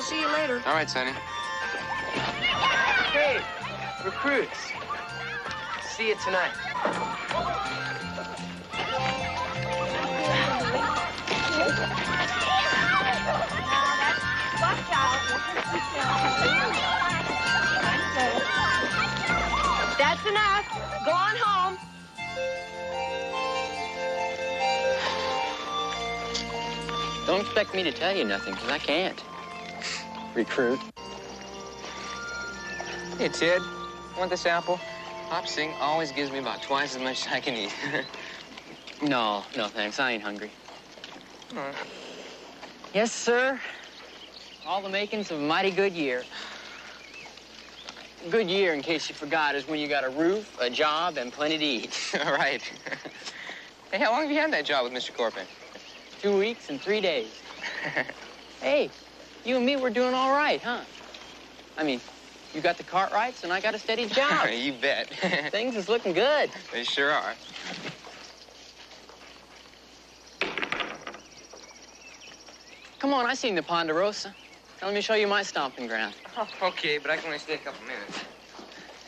I'll see you later. All right, Sonny. Hey, recruits. See you tonight. That's enough. Go on home. Don't expect me to tell you nothing, because I can't. Recruit. Hey, Ted, want this apple? Popsing always gives me about twice as much as I can eat. No, thanks. I ain't hungry. All right. Yes, sir. All the makings of a mighty good year. Good year, in case you forgot, is when you got a roof, a job, and plenty to eat. All right. Hey, how long have you had that job with Mr. Corpin? 2 weeks and 3 days. Hey, you and me, we're doing all right, huh? I mean, you got the Cartwrights, and I got a steady job. You bet. Things is looking good. They sure are. Come on, I seen the Ponderosa. Now, let me show you my stomping ground. Oh, okay, but I can only stay a couple minutes.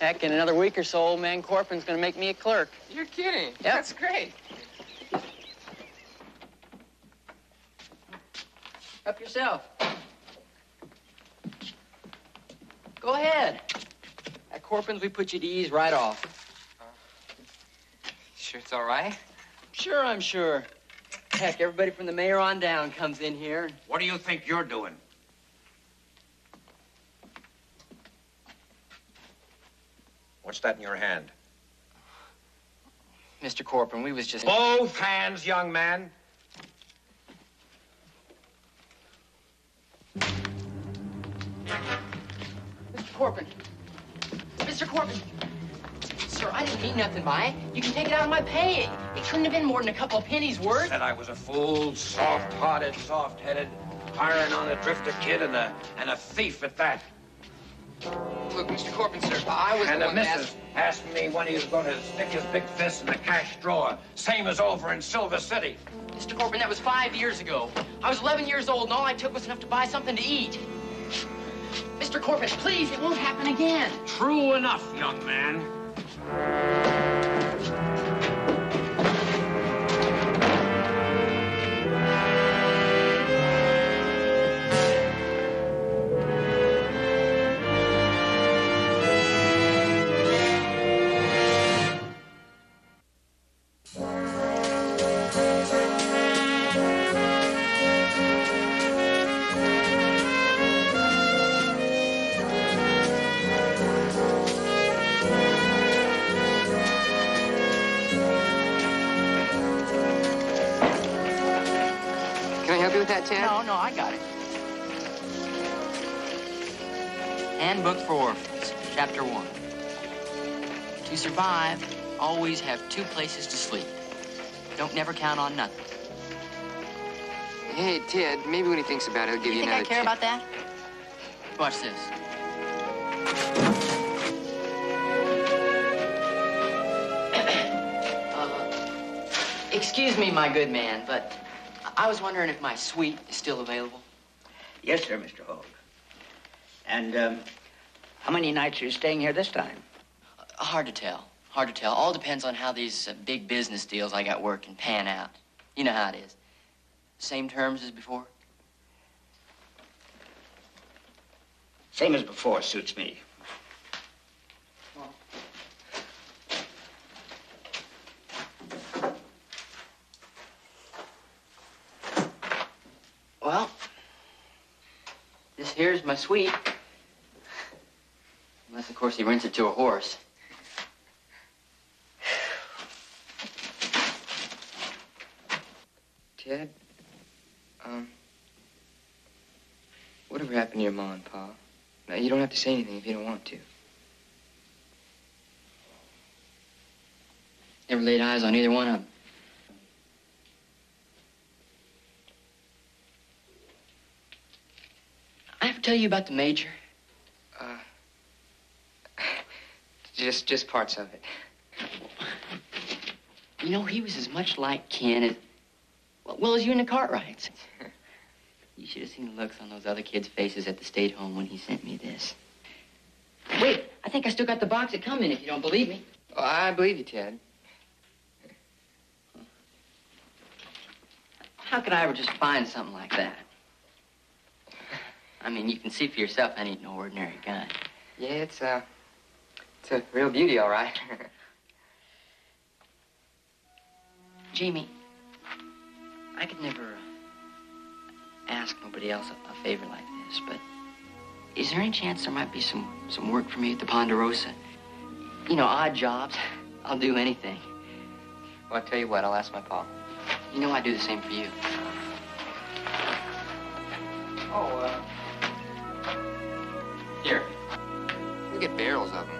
Heck, in another week or so, old man Corpin's gonna make me a clerk. You're kidding. Yep. That's great. Help yourself. Go ahead. At Corpin's, we put you to ease right off. Sure it's all right? Sure, I'm sure. Heck, everybody from the mayor on down comes in here. What do you think you're doing? What's that in your hand? Mr. Corpin, we was just... Both hands, young man. Mr. Corpin. Mr. Corpin. Sir, I didn't mean nothing by it. You can take it out of my pay. It couldn't have been more than a couple of pennies worth. Said I was a fool, soft-hearted, soft-headed, hiring on a drifter kid and a thief at that. Look, Mr. Corpin, sir, I was And the the one that missus asked me when he was going to stick his big fist in the cash drawer, same as over in Silver City. Mr. Corpin, that was 5 years ago. I was 11 years old, and all I took was enough to buy something to eat. Mr. Corpin, please, it won't happen again. True enough, young man. with that, Ted? No, I got it. Handbook for Orphans, Chapter 1. To survive, always have 2 places to sleep. Don't never count on nothing. Hey, Ted, maybe when he thinks about it, he'll give you another think I care about that? Watch this. Excuse me, my good man, but I was wondering if my suite is still available. Yes, sir, Mr. Hoag. And, how many nights are you staying here this time? Hard to tell. Hard to tell. All depends on how these big business deals I got working pan out. You know how it is. Same terms as before? Same as before suits me. Well, this here's my suite. Unless, of course, he rents it to a horse. Ted, whatever happened to your mom and Pa? Now, you don't have to say anything if you don't want to. Never laid eyes on either one of them. I ever tell you about the Major? Just parts of it. You know, he was as much like Ken as, well, as you and the Cartwrights. You should have seen the looks on those other kids' faces at the state home when he sent me this. Wait, I think I still got the box it come in if you don't believe me. Oh, I believe you, Ted. How could I ever just find something like that? I mean, you can see for yourself that ain't no ordinary gun. Yeah, it's a real beauty, all right. Jamie, I could never ask nobody else a favor like this, but is there any chance there might be some work for me at the Ponderosa? You know, odd jobs. I'll do anything. Well, I'll tell you what, I'll ask my pa. You know I'd do the same for you. Oh, here. We'll get barrels of them.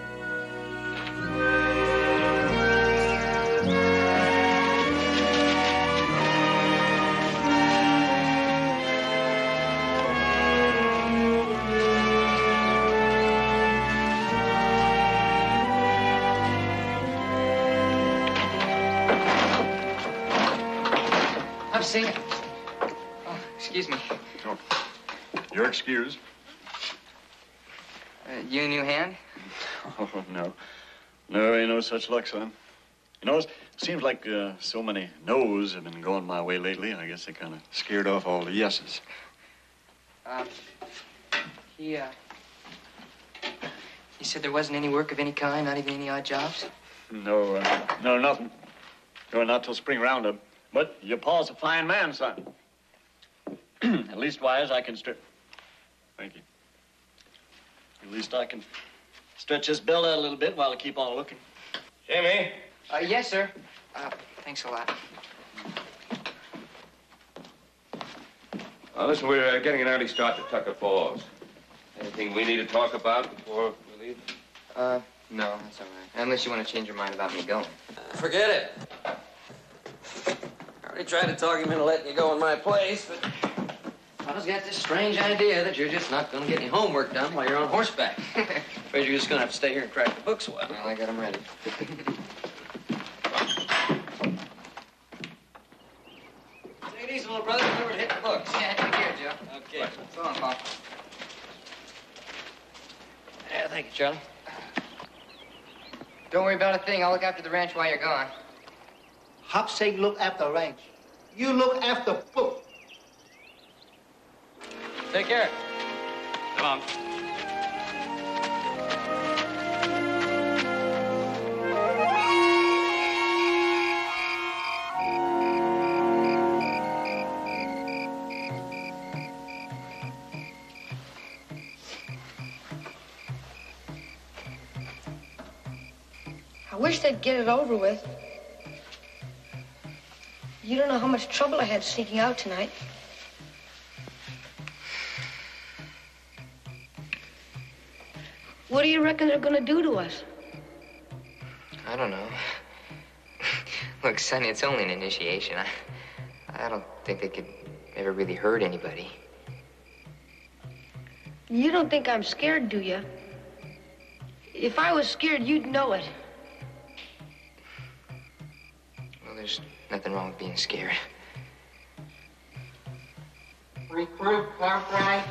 I'm singing. Oh, excuse me. Oh, you're excused. You a new hand? Oh, no. No, ain't no such luck, son. You know, it seems like so many no's have been going my way lately. I guess they kind of scared off all the yeses. He said there wasn't any work of any kind, not even any odd jobs? No, no, nothing. No, not till spring roundup. But your pa's a fine man, son. At least wise, I can Thank you. At least I can stretch this belt out a little bit while I keep on looking. Jimmy? Yes, sir. Thanks a lot. Listen, we're getting an early start to Tucker Falls. Anything we need to talk about before we leave? No, that's all right. Unless you want to change your mind about me going. Forget it. I already tried to talk him into letting you go in my place, but I just got this strange idea that you're just not going to get any homework done while you're on horseback. Afraid you're just going to have to stay here and crack the books a while. Well, I got them ready. Take it easy, little brother. Remember to hit the books. Yeah, take care, Joe. Okay. So long, Pop. Yeah, thank you, Charlie. Don't worry about a thing. I'll look after the ranch while you're gone. Hop say look after ranch. You look after book. Take care. Come on. I wish they'd get it over with. You don't know how much trouble I had sneaking out tonight. What do you reckon they're gonna do to us? I don't know. Look, Sonny, it's only an initiation. I don't think they could ever really hurt anybody. You don't think I'm scared, do you? If I was scared, you'd know it. Well, there's nothing wrong with being scared. Recruit Cartwright,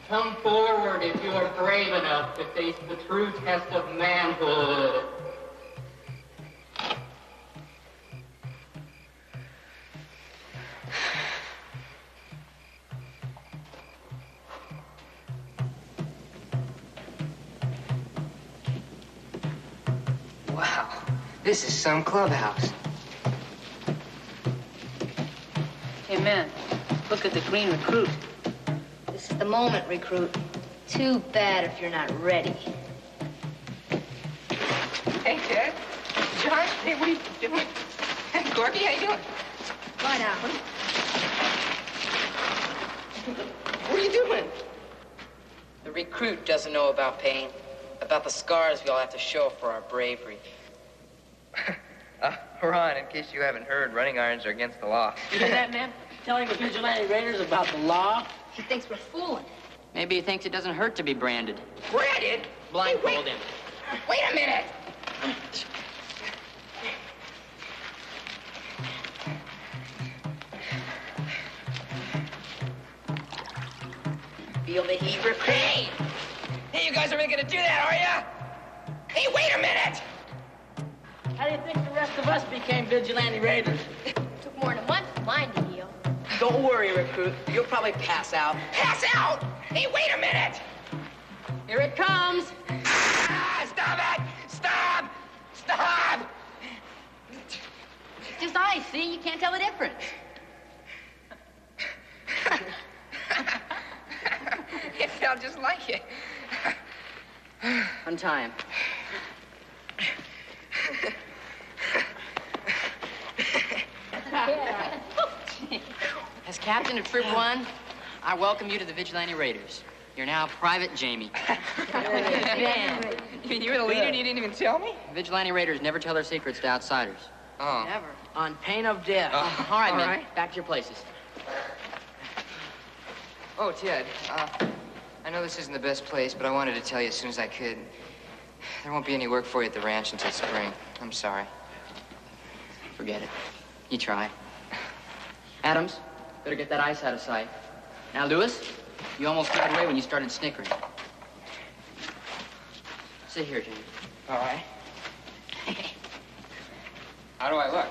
come forward if you are brave enough to face the true test of manhood. Wow, this is some clubhouse. Hey, man, look at the green recruit. This is the moment, recruit. Too bad if you're not ready. Hey, Ted. John, hey, what are you doing? Hey, Corky, how you doing? Lie down. What are you doing? The recruit doesn't know about pain, about the scars we all have to show for our bravery. Ron, in case you haven't heard, running irons are against the law. You hear that, man? Telling the vigilante raiders about the law? He thinks we're fooling. Maybe he thinks it doesn't hurt to be branded. Branded? Blindfold him. Wait a minute. Feel the heat, recruit? Hey! Hey, you guys are really gonna do that, are ya? Hey, wait a minute! How do you think the rest of us became vigilante raiders? Took more than a month for mine to heal. Don't worry, recruit. You'll probably pass out. Pass out! Hey, wait a minute! Here it comes. Ah, stop it! Stop! Stop! It's just ice, see? You can't tell the difference. It felt just like it. Untie him. As captain of Troop 1, I welcome you to the Vigilante Raiders. You're now Private Jamie. You mean you were the leader and you didn't even tell me? Vigilante Raiders never tell their secrets to outsiders. Oh. Never. On pain of death. Oh. All right, All men. right. Back to your places. Oh, Ted, I know this isn't the best place, but I wanted to tell you as soon as I could. There won't be any work for you at the ranch until spring. I'm sorry. Forget it. You try. Adams, better get that ice out of sight. Now, Lewis, you almost gave it away when you started snickering. Sit here, Jimmy. All right. How do I look?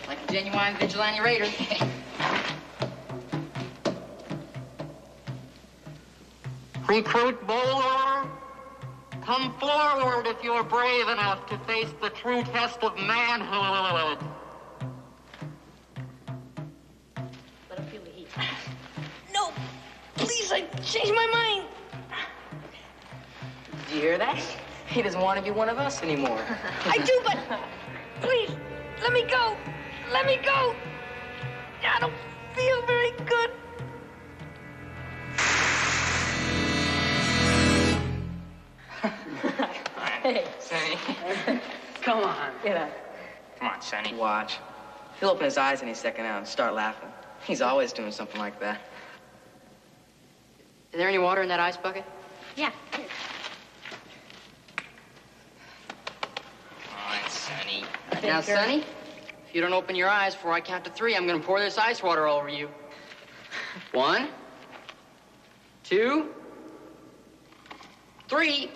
Like a genuine vigilante raider. Recruit bowler, come forward if you're brave enough to face the true test of manhood. Let him feel the heat. No, please, I changed my mind. Did you hear that? He doesn't want to be one of us anymore. I do, but please, let me go. Let me go. I don't feel very good. Hey, Sonny. come on. Get up. Come on, Sonny. Watch. He'll open his eyes any second now and start laughing. He's always doing something like that. Is there any water in that ice bucket? Yeah. Come on, Sonny. Now, Sonny, if you don't open your eyes before I count to 3, I'm going to pour this ice water all over you. 1, 2, 3.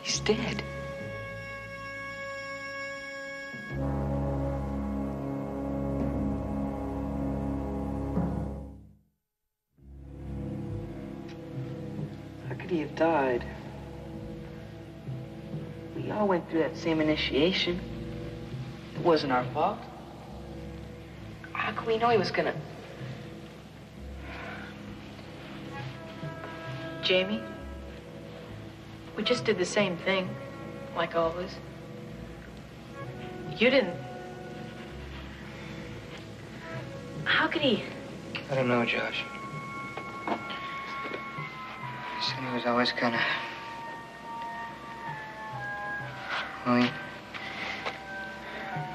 He's dead. How could he have died? We all went through that same initiation. It wasn't our fault. How could we know he was gonna... Jamie, we just did the same thing, like always. You didn't. How could he? I don't know, Josh. Sonny was always kind of... Well, he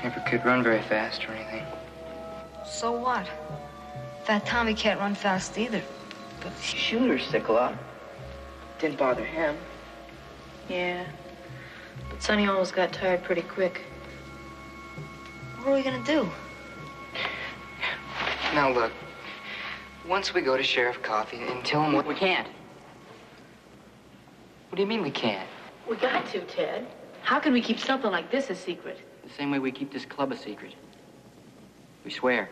never could run very fast or anything. So what? Fat Tommy can't run fast either. But the shooter sickle up. Didn't bother him. Yeah. But Sonny almost got tired pretty quick. What are we gonna do? Now, look. Once we go to Sheriff Coffee and tell him what... We can't. What do you mean we can't? We got to, Ted. How can we keep something like this a secret? The same way we keep this club a secret. We swear.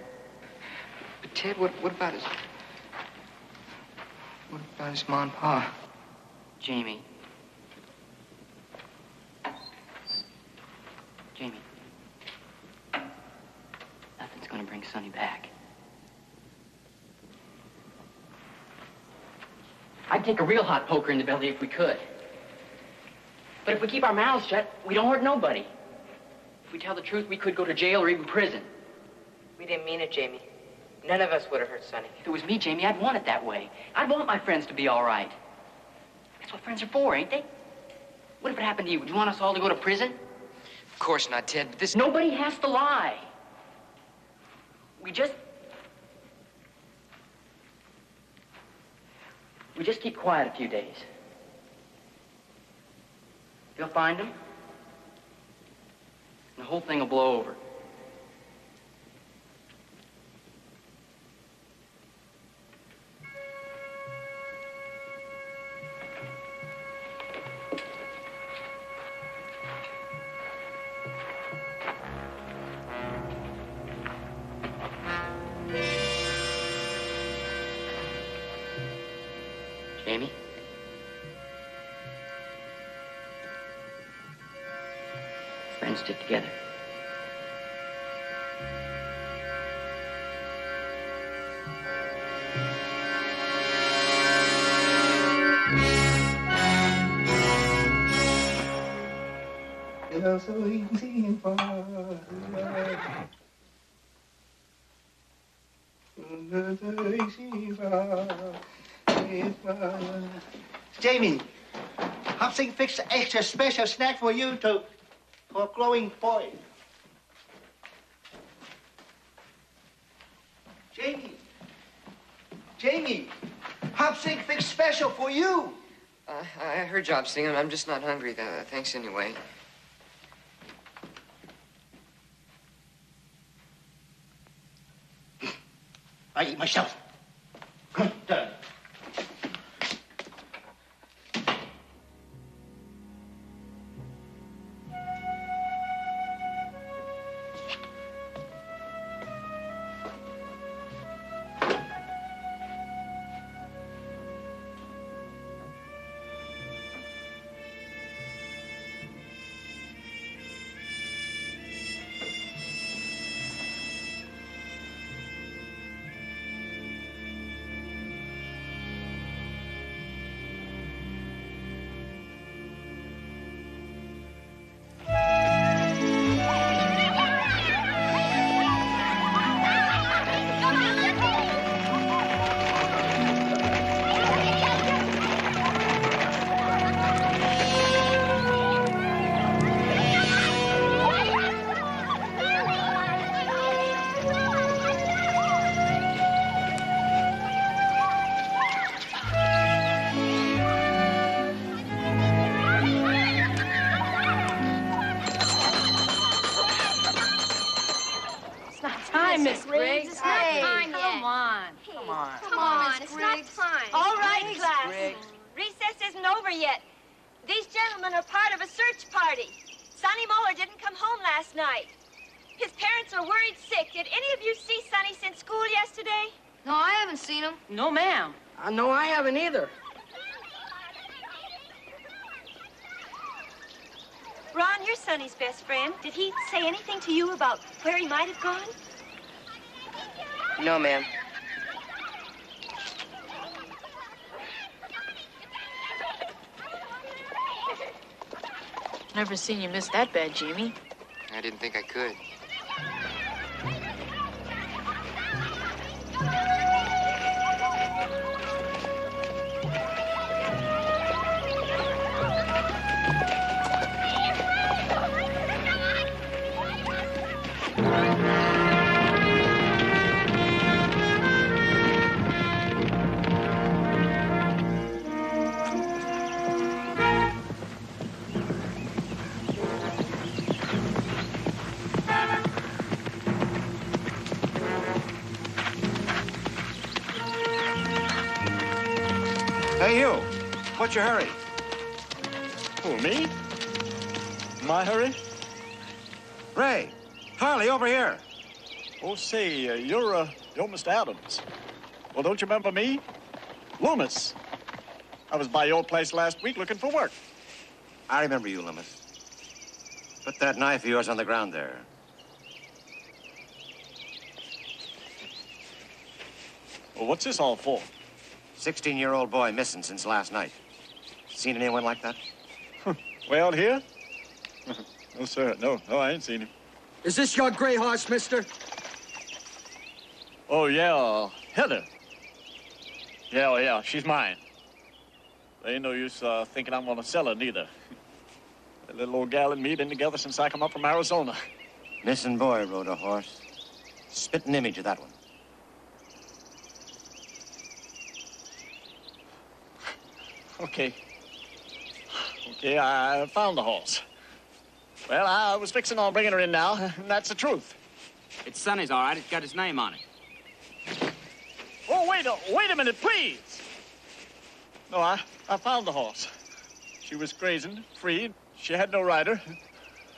But, Ted, what about his... What about his ma and pa? Jamie. Jamie. Nothing's gonna bring Sonny back. I'd take a real hot poker in the belly if we could. But if we keep our mouths shut, we don't hurt nobody. If we tell the truth, we could go to jail or even prison. We didn't mean it, Jamie. None of us would have hurt Sonny. If it was me, Jamie, I'd want it that way. I'd want my friends to be all right. That's what friends are for, ain't they? What if it happened to you? Would you want us all to go to prison? Of course not, Ted, but this... Nobody has to lie. We just keep quiet a few days. You'll find him, and the whole thing will blow over. Jamie? Friends stick together. Jamie, Hopsing fixed an extra special snack for you for a growing boy. Jamie, Hopsing fixed special for you. I heard Job singing. I'm just not hungry. Thanks anyway. I eat myself. Done. Miss Briggs. It's not time yet. Come on. Come on, it's not time. All right, class. Briggs. Recess isn't over yet. These gentlemen are part of a search party. Sonny Moeller didn't come home last night. His parents are worried sick. Did any of you see Sonny since school yesterday? No, I haven't seen him. No, ma'am. No, I haven't either. Ron, you're Sonny's best friend. Did he say anything to you about where he might have gone? No, ma'am. Never seen you miss that bad, Jamie. I didn't think I could. Hey, you. What's your hurry? Who, me? My hurry? Ray. Harley, over here. Oh, say, you're Mr. Adams. Well, don't you remember me? Loomis. I was by your place last week looking for work. I remember you, Loomis. Put that knife of yours on the ground there. Well, what's this all for? 16-year-old boy missing since last night. Seen anyone like that? Well, here? No, sir. No, I ain't seen him. Is this your gray horse, mister? Oh, yeah, Heather. Yeah, she's mine. There ain't no use thinking I'm gonna sell her, neither. The little old gal and me been together since I come up from Arizona. Missing boy rode a horse. Spitting image of that one. Okay, I found the horse. Well, I was fixing on bringing her in now, and that's the truth. It's Sonny's, all right. It's got his name on it. Oh, wait a minute, please. No, I found the horse. She was grazing, free. She had no rider.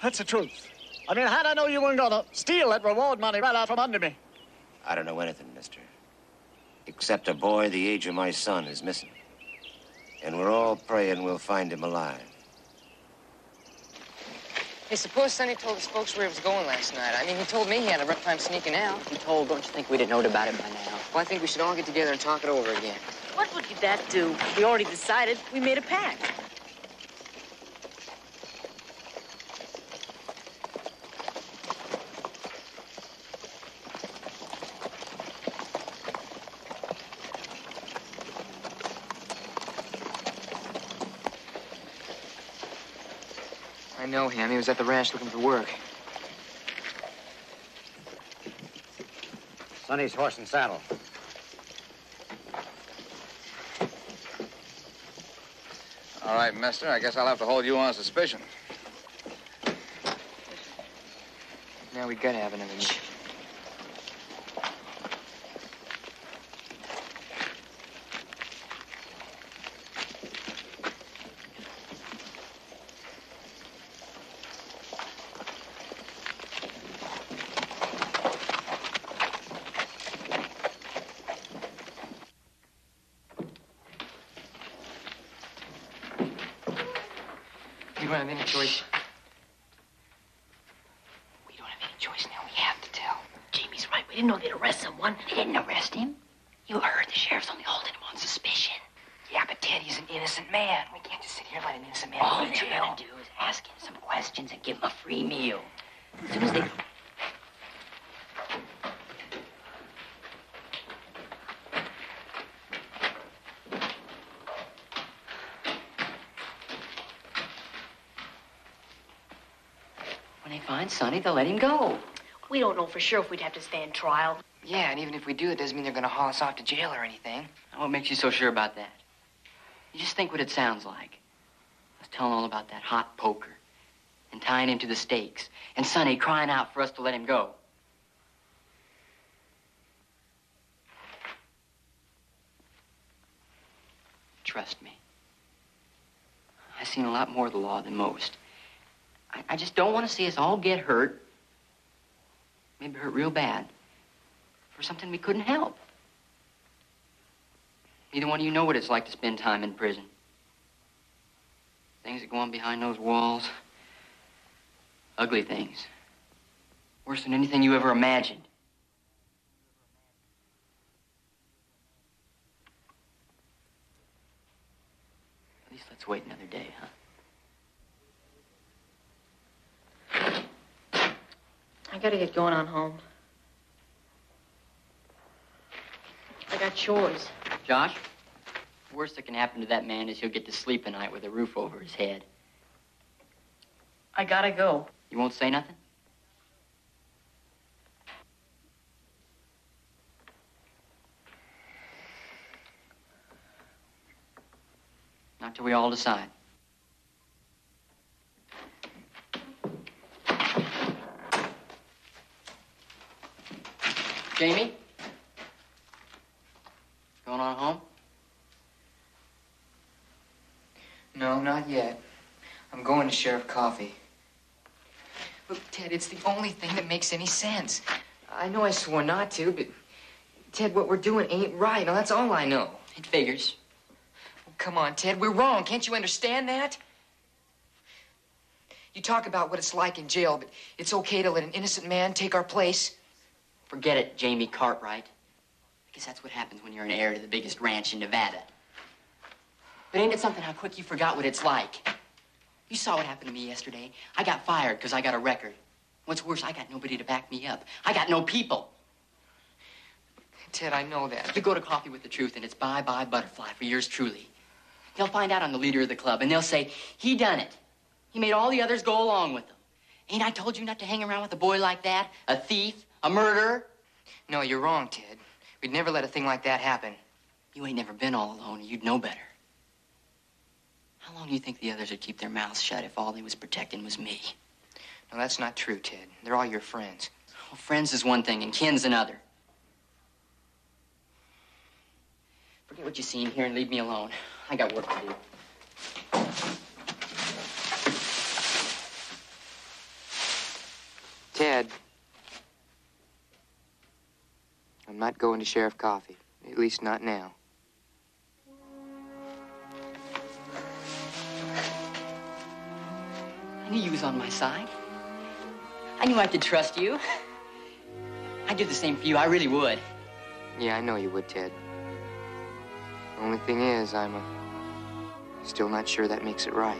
That's the truth. I mean, how'd I know you weren't gonna steal that reward money right out from under me? I don't know anything, mister. Except a boy the age of my son is missing. And we're all praying we'll find him alive. Hey, suppose Sonny told his folks where he was going last night. I mean, he told me he had a rough time sneaking out. He told, don't you think we'd have known about it by now? Well, I think we should all get together and talk it over again. What would that do? We already decided. We made a pact. I know him. He was at the ranch looking for work. Sonny's horse and saddle. All right, mister. I guess I'll have to hold you on suspicion. Now we gotta have another meeting. We don't have any choice. We don't have any choice now. We have to tell. Jamie's right. We didn't know they'd arrest someone. They didn't arrest him. You heard the sheriff's only holding him on suspicion. Yeah, but Ted, he's an innocent man. We can't just sit here and let an innocent man All go to they're jail. gonna do is ask him some questions and give him a free meal. As soon as they... When they find Sonny, they'll let him go. We don't know for sure if we'd have to stand trial. Yeah, and even if we do, it doesn't mean they're gonna haul us off to jail or anything. Now, what makes you so sure about that? You just think what it sounds like. I was telling all about that hot poker and tying him to the stakes and Sonny crying out for us to let him go. Trust me. I've seen a lot more of the law than most. I just don't want to see us all get hurt, maybe hurt real bad, for something we couldn't help. Neither one of you know what it's like to spend time in prison. Things that go on behind those walls. Ugly things. Worse than anything you ever imagined. At least let's wait another day, huh? I gotta get going on home. I got chores. Josh, the worst that can happen to that man is he'll get to sleep a night with a roof over his head. I gotta go. You won't say nothing? Not till we all decide. Jamie? Going on home? No, not yet. I'm going to Sheriff Coffee. Look, Ted, it's the only thing that makes any sense. I know I swore not to, but Ted, what we're doing ain't right. Now, that's all I know. It figures. Oh, come on, Ted, we're wrong. Can't you understand that? You talk about what it's like in jail, but it's okay to let an innocent man take our place. Forget it, Jamie Cartwright. I guess that's what happens when you're an heir to the biggest ranch in Nevada. But ain't it something how quick you forgot what it's like? You saw what happened to me yesterday. I got fired because I got a record. What's worse, I got nobody to back me up. I got no people. Ted, I know that. You go to Coffee with the Truth, and it's bye-bye butterfly for yours truly. They'll find out I'm the leader of the club, and they'll say, he done it. He made all the others go along with him. Ain't I told you not to hang around with a boy like that? A thief? A murderer? No, you're wrong, Ted. We'd never let a thing like that happen. You ain't never been all alone, and you'd know better. How long do you think the others would keep their mouths shut if all they was protecting was me? No, that's not true, Ted. They're all your friends. Well, friends is one thing, and kin's another. Forget what you seen here and leave me alone. I got work to do. Ted, I'm not going to Sheriff Coffee. At least not now. I knew you was on my side. I knew I could trust you. I'd do the same for you. I really would. Yeah, I know you would, Ted. The only thing is, I'm still not sure that makes it right.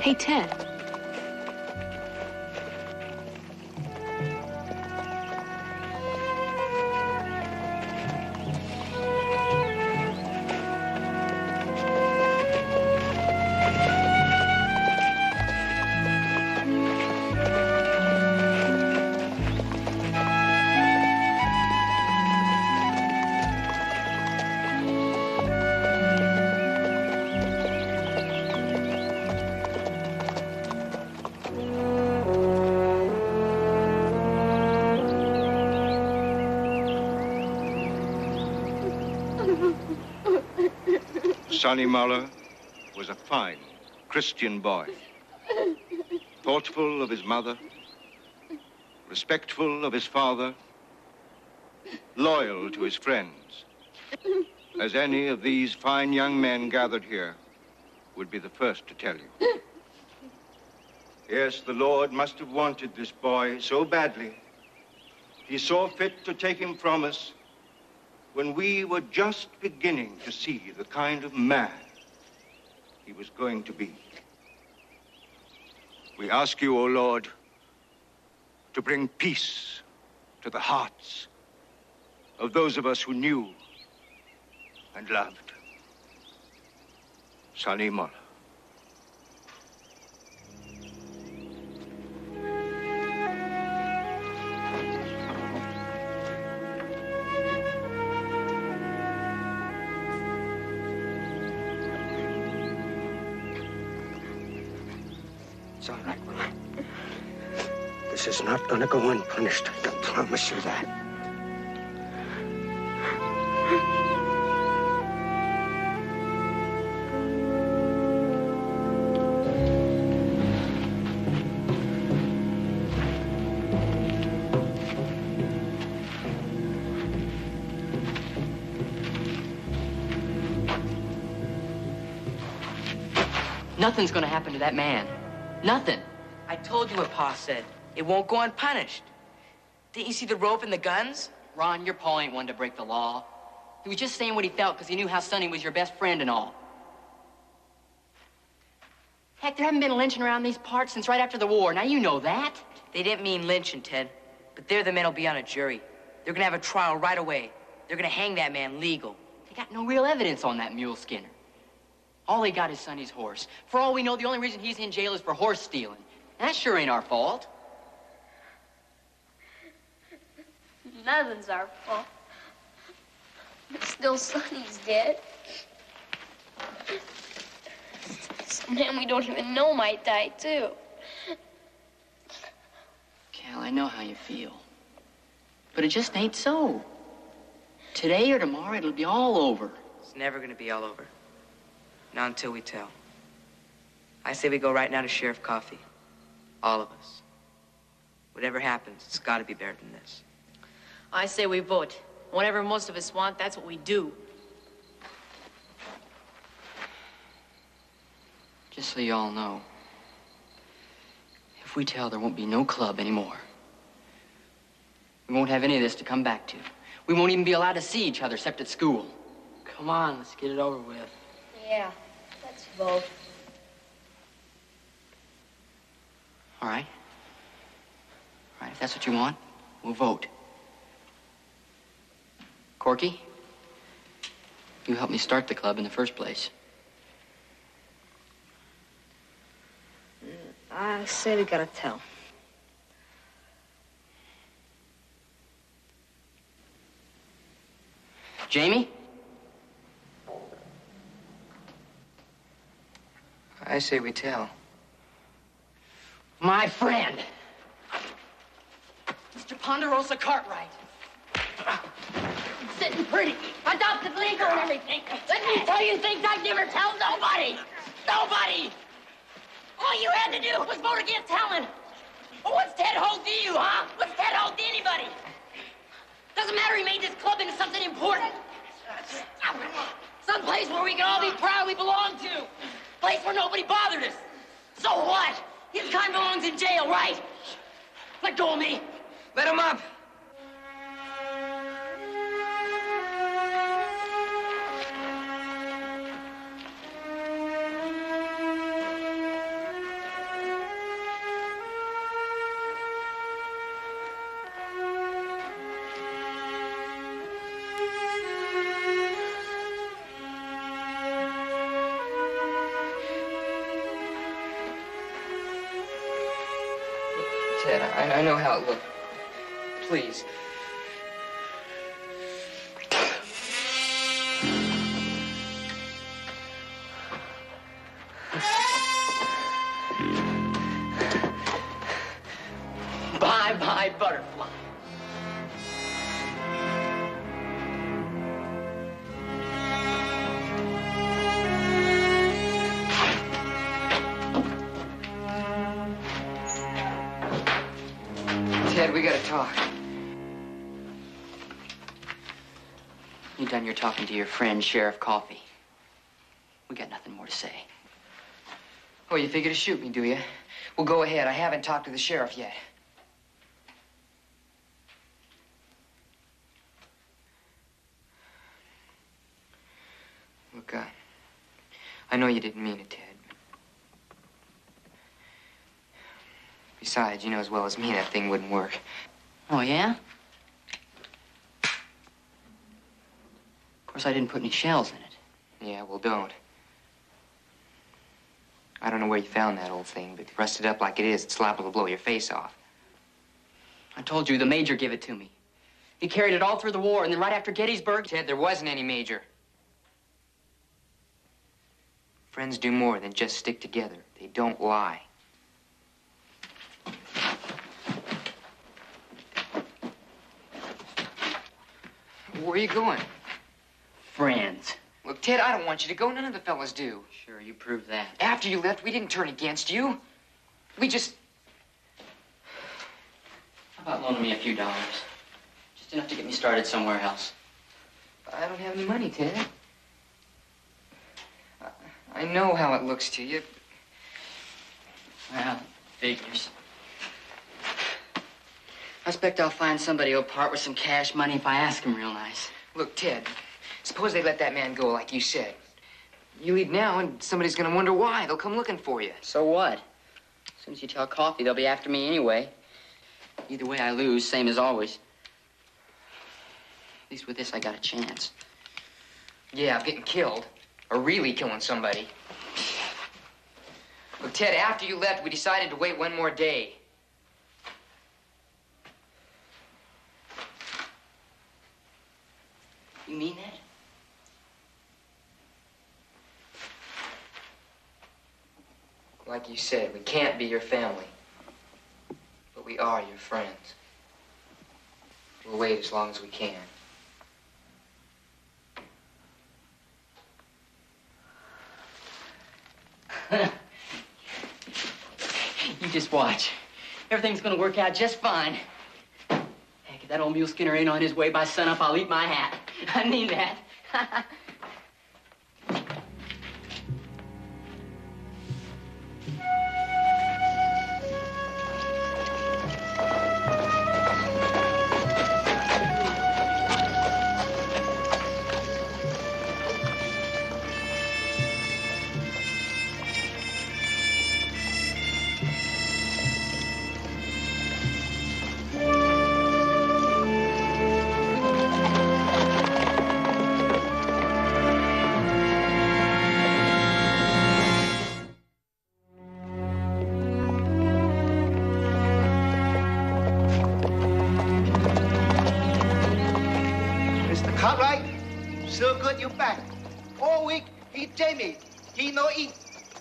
Hey, Ted. Sonny Muller was a fine Christian boy, thoughtful of his mother, respectful of his father, loyal to his friends, as any of these fine young men gathered here would be the first to tell you. Yes, the Lord must have wanted this boy so badly. He saw fit to take him from us when we were just beginning to see the kind of man he was going to be. We ask you, O Lord, to bring peace to the hearts of those of us who knew and loved Sonny Muller. It's all right, Ron. This is not gonna go unpunished. I can promise you that. Nothing's gonna happen to that man. Nothing. I told you what Pa said. It won't go unpunished. Didn't you see the rope and the guns? Ron, your Pa ain't one to break the law. He was just saying what he felt because he knew how Sonny was your best friend and all. Heck, there haven't been lynching around these parts since right after the war. Now you know that. They didn't mean lynching, Ted. But they're the men who'll be on a jury. They're gonna have a trial right away. They're gonna hang that man legal. They got no real evidence on that mule skinner. All they got is Sonny's horse. For all we know, the only reason he's in jail is for horse stealing. And that sure ain't our fault. Nothing's our fault. But still, Sonny's dead. Some man we don't even know might die, too. Cal, I know how you feel. But it just ain't so. Today or tomorrow, it'll be all over. It's never gonna be all over. Not until we tell. I say we go right now to Sheriff Coffee. All of us. Whatever happens, it's gotta be better than this. I say we vote. Whatever most of us want, that's what we do. Just so you all know, if we tell, there won't be no club anymore. We won't have any of this to come back to. We won't even be allowed to see each other except at school. Come on, let's get it over with. Yeah, let's vote. All right. All right, if that's what you want, we'll vote. Corky, you helped me start the club in the first place. I say we gotta tell. Jamie? I say we tell. My friend, Mr. Ponderosa Cartwright. Sitting pretty. Adopted legal and everything. Let me tell you things I'd never tell nobody. Nobody. All you had to do was vote against Helen. Well, what's Ted Hoag to you, huh? What's Ted Hoag to anybody? Doesn't matter, he made this club into something important. Some place where we can all be proud we belong to. Place where nobody bothered us. So what? His kind belongs in jail, right? Let go of me. Let him up. Ted, I know how it looked. Please. Bye-bye, butterfly. Ted, we gotta talk. You done your talking to your friend, Sheriff Coffee. We got nothing more to say. Oh, you figure to shoot me, do you? Well, go ahead. I haven't talked to the sheriff yet. Look, I know you didn't mean it, Ted. Besides, you know as well as me that thing wouldn't work. Oh, yeah? Of course, I didn't put any shells in it. Yeah, well, don't. I don't know where you found that old thing, but rusted up like it is, it's liable to blow your face off. I told you, the Major gave it to me. He carried it all through the war, and then right after Gettysburg... Ted, there wasn't any Major. Friends do more than just stick together. They don't lie. Where are you going? Friends. Look, Ted, I don't want you to go. None of the fellas do. Sure, you proved that. After you left, we didn't turn against you. We just... How about loaning me a few dollars? Just enough to get me started somewhere else. I don't have any money, Ted. I know how it looks to you. Well, figures. I expect I'll find somebody who'll part with some cash money if I ask him real nice. Look, Ted, suppose they let that man go like you said. You leave now and somebody's gonna wonder why. They'll come looking for you. So what? As soon as you tell Coffee, they'll be after me anyway. Either way, I lose, same as always. At least with this, I got a chance. Yeah, of getting killed. Or really killing somebody. Look, Ted, after you left, we decided to wait one more day. You mean that? Like you said, we can't be your family. But we are your friends. We'll wait as long as we can. You just watch. Everything's gonna work out just fine. Heck, if that old mule Skinner ain't on his way by sunup, I'll eat my hat. I mean that. Cartwright, so good you back. All week, he Jamie. He no eat,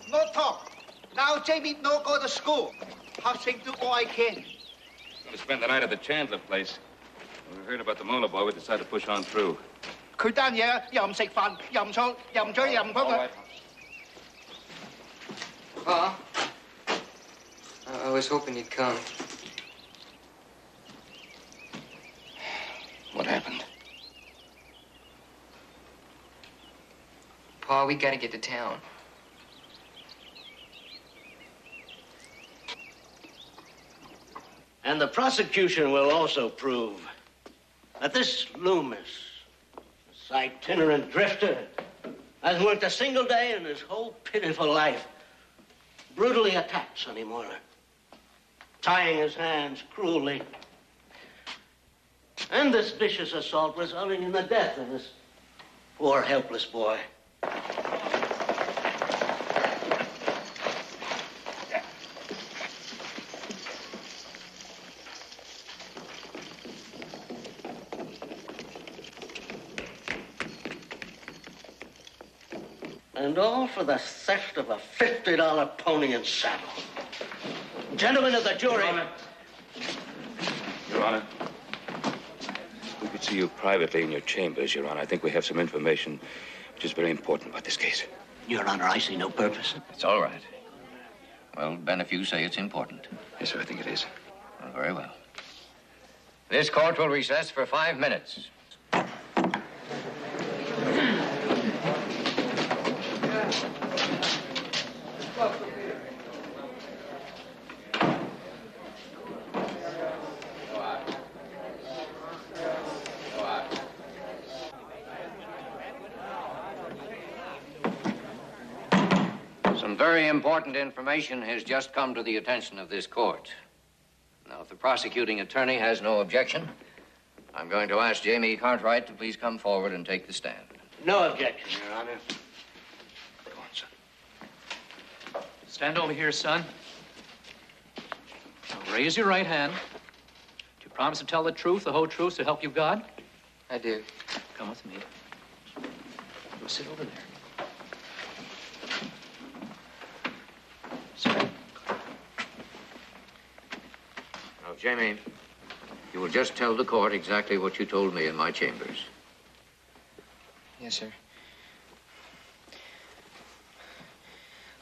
no talk. Now Jamie no go to school. Hustling do all I can. Gonna spend the night at the Chandler place. When we heard about the Mola boy, we decided to push on through. 佢單嘢又唔食飯，又唔燥，又唔追，又唔幫佢。Pa, I was hoping you'd come. What happened? Pa, we gotta get to town. And the prosecution will also prove that this Loomis, this itinerant drifter, has worked a single day in his whole pitiful life, brutally attacked Sonny Moore, tying his hands cruelly. And this vicious assault resulting in the death of this poor, helpless boy. And all for the theft of a $50 pony and saddle. Gentlemen of the jury. Your Honor. We could see you privately in your chambers, Your Honor. I think we have some information which is very important about this case. Your Honor, I see no purpose. It's all right. Well, Ben, if you say it's important. Yes, sir, I think it is. Well, very well. This court will recess for 5 minutes. Some very important information has just come to the attention of this court. Now, if the prosecuting attorney has no objection, I'm going to ask Jamie Cartwright to please come forward and take the stand. No objection, Your Honor. Go on, son. Stand over here, son. Now raise your right hand. Do you promise to tell the truth, the whole truth, to help you God? I do. Come with me. Go sit over there. Now, Jamie, you will just tell the court exactly what you told me in my chambers. Yes, sir.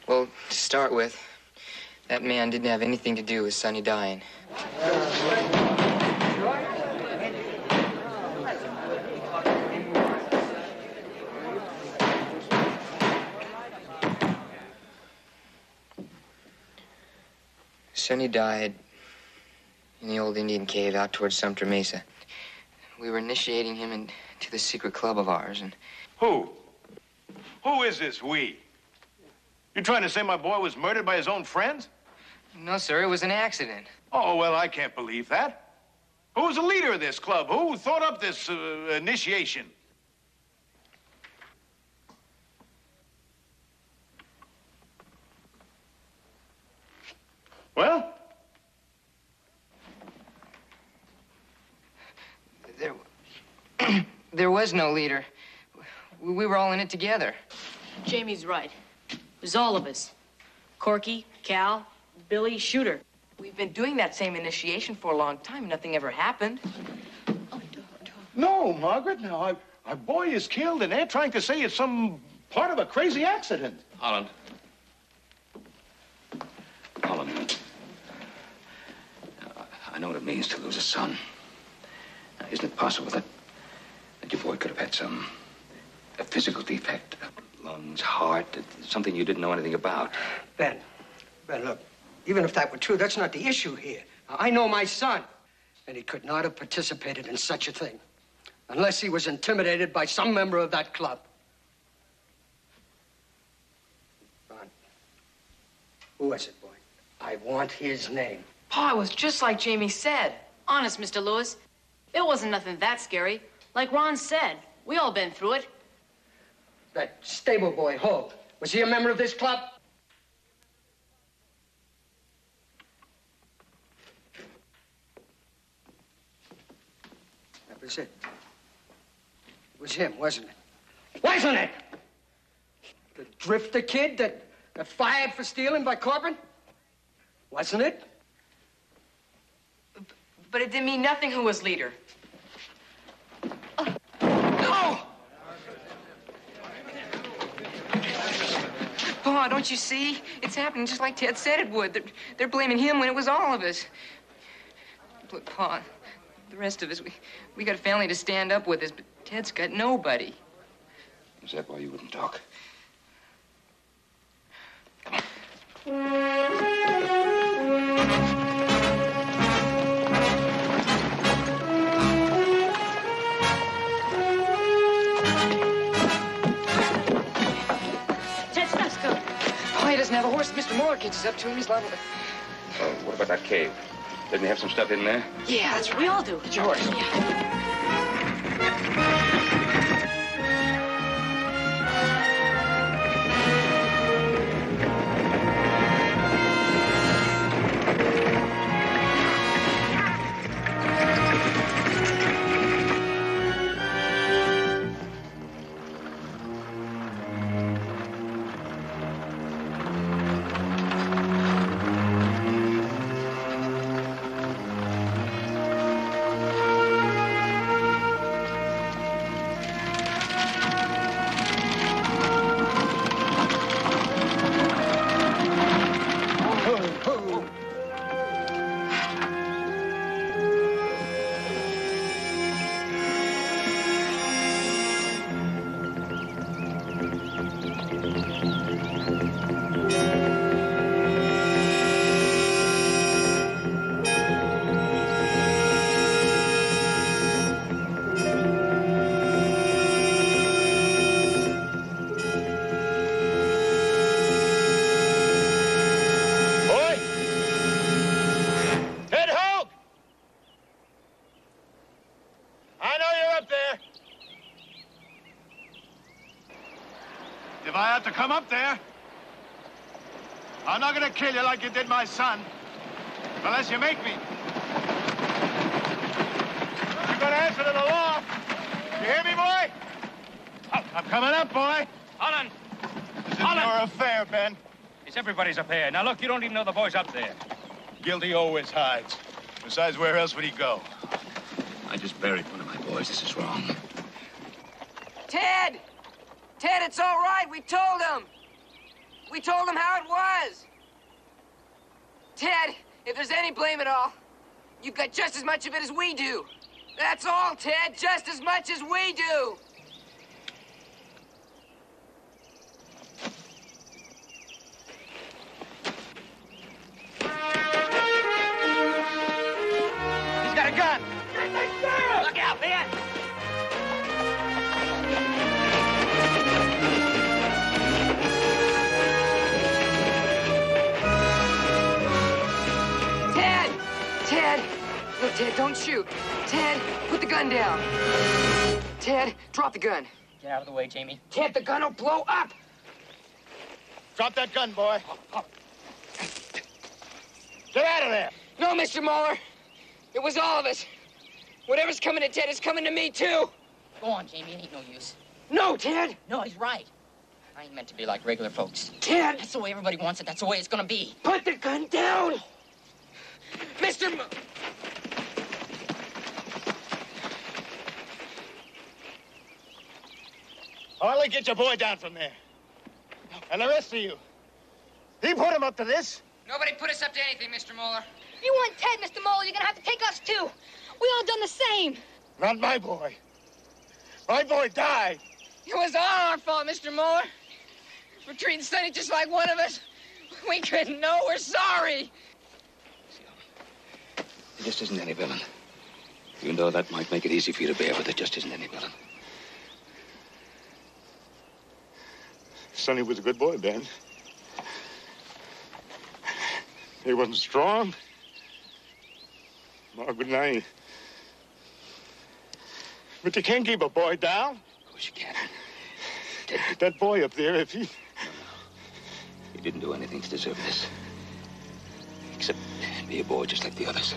Well, to start with, that man didn't have anything to do with Sonny dying. Sonny died in the old Indian cave out towards Sumter Mesa. We were initiating him into this secret club of ours, and... Who? Who is this we? You trying to say my boy was murdered by his own friends? No, sir, it was an accident. Oh, well, I can't believe that. Who was the leader of this club? Who thought up this initiation? Well? There was no leader. We were all in it together. Jamie's right. It was all of us. Corky, Cal, Billy, Shooter. We've been doing that same initiation for a long time. Nothing ever happened. No, Margaret. No, our boy is killed, and they're trying to say it's some part of a crazy accident. Holland. Holland. I know what it means to lose a son. Now, isn't it possible that your boy could have had a physical defect? Lungs, heart, something you didn't know anything about. Ben, look, even if that were true, that's not the issue here. I know my son, and he could not have participated in such a thing unless he was intimidated by some member of that club. Ron, who is it, boy? I want his name. Pa, it was just like Jamie said. Honest, Mr. Lewis. It wasn't nothing that scary. Like Ron said, we all been through it. That stable boy, Hoag, was he a member of this club? That was it. It was him, wasn't it? Wasn't it? The drifter kid that got fired for stealing by Corbin? Wasn't it? But it didn't mean nothing who was leader. No! Pa, don't you see? It's happening just like Ted said it would. They're blaming him when it was all of us. Look, Pa, the rest of us, we got a family to stand up with us, but Ted's got nobody. Is that why you wouldn't talk? Ted's not still. Oh, he doesn't have a horse. Mr. Muller catches up to him. He's liable to... What about that cave? Doesn't he have some stuff in there? Yeah, that's right. We all do. Get your horse. Yeah. If I have to come up there, I'm not gonna kill you like you did my son, unless you make me. You're gonna answer to the law. You hear me, boy? I'm coming up, boy. Holland! This is your affair, Ben. It's everybody's affair. Now, look, you don't even know the boy's up there. Guilty always hides. Besides, where else would he go? I just buried one of my boys. This is wrong. Ted! Ted, it's all right. We told him. We told him how it was. Ted, if there's any blame at all, you've got just as much of it as we do. That's all, Ted. Just as much as we do. He's got a gun. Look out, man! Ted! No, Ted, don't shoot. Ted, put the gun down. Ted, drop the gun. Get out of the way, Jamie. Ted, the gun will blow up. Drop that gun, boy. Get out of there. No, Mr. Muller. It was all of us. Whatever's coming to Ted is coming to me, too. Go on, Jamie. It ain't no use. No, Ted. No, he's right. I ain't meant to be like regular folks. Ted! That's the way everybody wants it. That's the way it's gonna be. Put the gun down! Mr. Harley, get your boy down from there. And the rest of you. He put him up to this. Nobody put us up to anything, Mr. Muller. You want Ted, Mr. Muller, you're gonna have to take us too. We all done the same. Not my boy. My boy died. It was all our fault, Mr. Muller. We're treating Sonny just like one of us. We couldn't know. We're sorry. There just isn't any villain. Even though that might make it easy for you to bear, but there just isn't any villain. Sonny was a good boy, Ben. He wasn't strong. Margaret and I. But you can't keep a boy down. Of course you can't. That boy up there, if he... He didn't do anything to deserve this. Except be a boy just like the others.